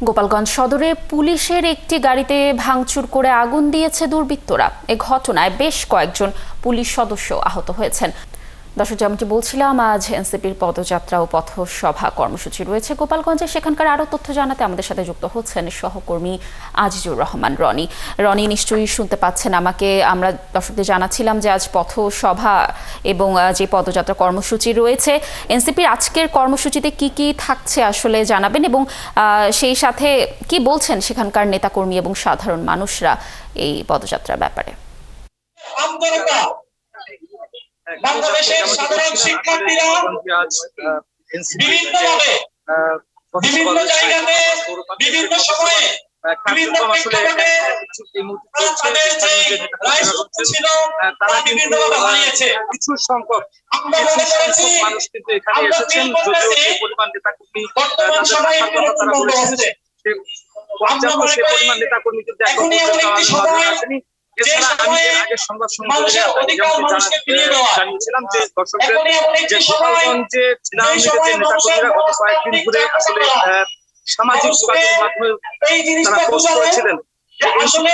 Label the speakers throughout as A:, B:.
A: গোপালগঞ্জ সদরে পুলিশের একটি গাড়িতে ভাঙচুর করে আগুন দিয়েছে দুর্বৃত্তরা। এ ঘটনায় বেশ কয়েকজন পুলিশ সদস্য আহত হয়েছেন। দর্শক, যেমনটি বলছিলাম, আজ এনসিপির পদযাত্রা ও পথসভা কর্মসূচি রয়েছে গোপালগঞ্জে। সেখানকার আরও তথ্য জানাতে আমাদের সাথে যুক্ত হচ্ছেন সহকর্মী আজিজুর রহমান রনি। রনি, নিশ্চয়ই শুনতে পাচ্ছেন আমাকে। আমরা দর্শকদের জানাচ্ছিলাম যে আজ পথসভা এবং যে পদযাত্রা কর্মসূচি রয়েছে, এনসিপির আজকের কর্মসূচিতে কি কি থাকছে আসলে জানাবেন, এবং সেই সাথে কি বলছেন সেখানকার নেতাকর্মী এবং সাধারণ মানুষরা এই পদযাত্রার ব্যাপারে।
B: বাংলাদেশের সাধারণ শিক্ষার্থীরা বিভিন্নভাবে বিভিন্ন জায়গাতে বিভিন্ন সময়ে বিভিন্ন প্রেক্ষাপটে তাদের যে রায়সূত্র ছিল তারা বিভিন্নভাবে হারিয়েছে।
C: কিছু সংখ্যক মানুষ কিন্তু এখানে এসেছেন, যদিও পরিমাণ নেতাকর্মী
B: বর্তমান সময়ে পরিবর্তন হচ্ছে।
C: পরিমাণ নেতাকর্মী কিন্তু
B: এখনই এমন একটি সময় যে সময়ে মানুষের অধিকার মানুষকে ফিরিয়ে দেওয়া।
C: জানিয়েছিলাম যে
B: এখনই এমন একটি সময়
C: যে নেতাকর্মীরা গত কয়েকদিন ধরে আসলে সামাজিক যোগাযোগ মাধ্যমে
B: এই জিনিসটা বোঝা যায় যে আসলে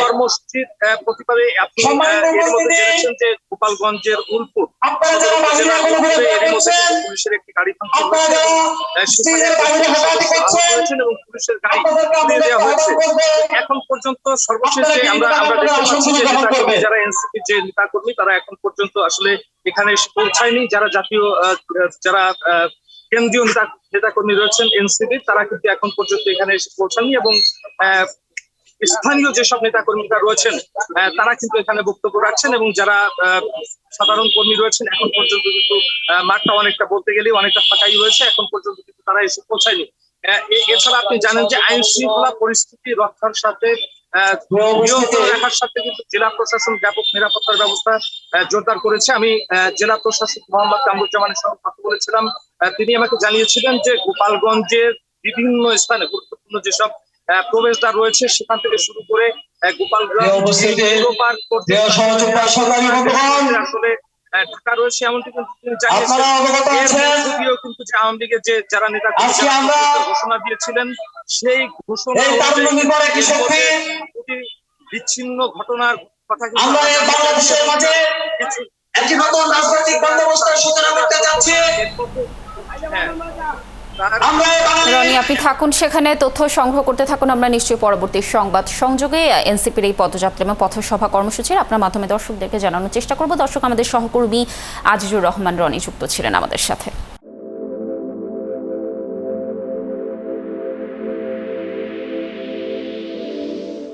C: কর্মসূচির প্রতিবাদে যে গোপালগঞ্জের উলপুর পুলিশের একটি গাড়ি এবং পুলিশের গাড়ি দেওয়া হয়েছে। এখন পর্যন্ত সর্বশেষ যে আমরা যারা এনসিপি যে নেতাকর্মী তারা এখন পর্যন্ত আসলে এখানে পৌঁছায়নি। যারা জাতীয় যারা কেন্দ্রীয় নেতাকর্মী রয়েছেন এনসিপি, তারা কিন্তু এখন পর্যন্ত এখানে এসে পৌঁছাননি, এবং স্থানীয় যেসব নেতাকর্মীরা রয়েছেন তারা কিন্তু এখানে বক্তব্য রাখছেন, এবং যারা সাধারণ কর্মী রয়েছেন এখন পর্যন্ত কিন্তু মাঠটা অনেকটা বলতে গেলে অনেকটা ফাঁকাই রয়েছে, এখন পর্যন্ত কিন্তু তারা এসে পৌঁছায়নি। এছাড়া আপনি জানেন যে আইন শৃঙ্খলা পরিস্থিতি রক্ষার সাথে নিয়ন্ত্রণ রাখার সাথে কিন্তু জেলা প্রশাসন ব্যাপক নিরাপত্তার ব্যবস্থা জোরদার করেছে। আমি জেলা প্রশাসক মোহাম্মদ কামরুজ্জামানের সঙ্গে কথা বলেছিলাম। তিনি আমাকে জানিয়েছিলেন যে গোপালগঞ্জের বিভিন্ন স্থানে গুরুত্বপূর্ণ যেসব প্রবেশদ্বার রয়েছে সেখান থেকে শুরু করে গোপালগঞ্জ আসলে ঢাকা রয়েছে, এমনটি কিন্তু তিনি জানিয়েছেন। কিন্তু যে আওয়ামী লীগের যে যারা নেতা ঘোষণা দিয়েছিলেন সেই ঘোষণা বিচ্ছিন্ন ঘটনার কথা
A: রনি, আপনি থাকুন সেখানে, তথ্য সংগ্রহ করতে থাকুন। আমরা নিশ্চয়ই পরবর্তী সংবাদ সংযোগে এনসিপির এই পদযাত্রা এবং পথসভা কর্মসূচির আপনার মাধ্যমে দর্শকদেরকে জানানোর চেষ্টা করব। দর্শক, আমাদের সহকর্মী আজিজুর রহমান রনি যুক্ত ছিলেন আমাদের সাথে।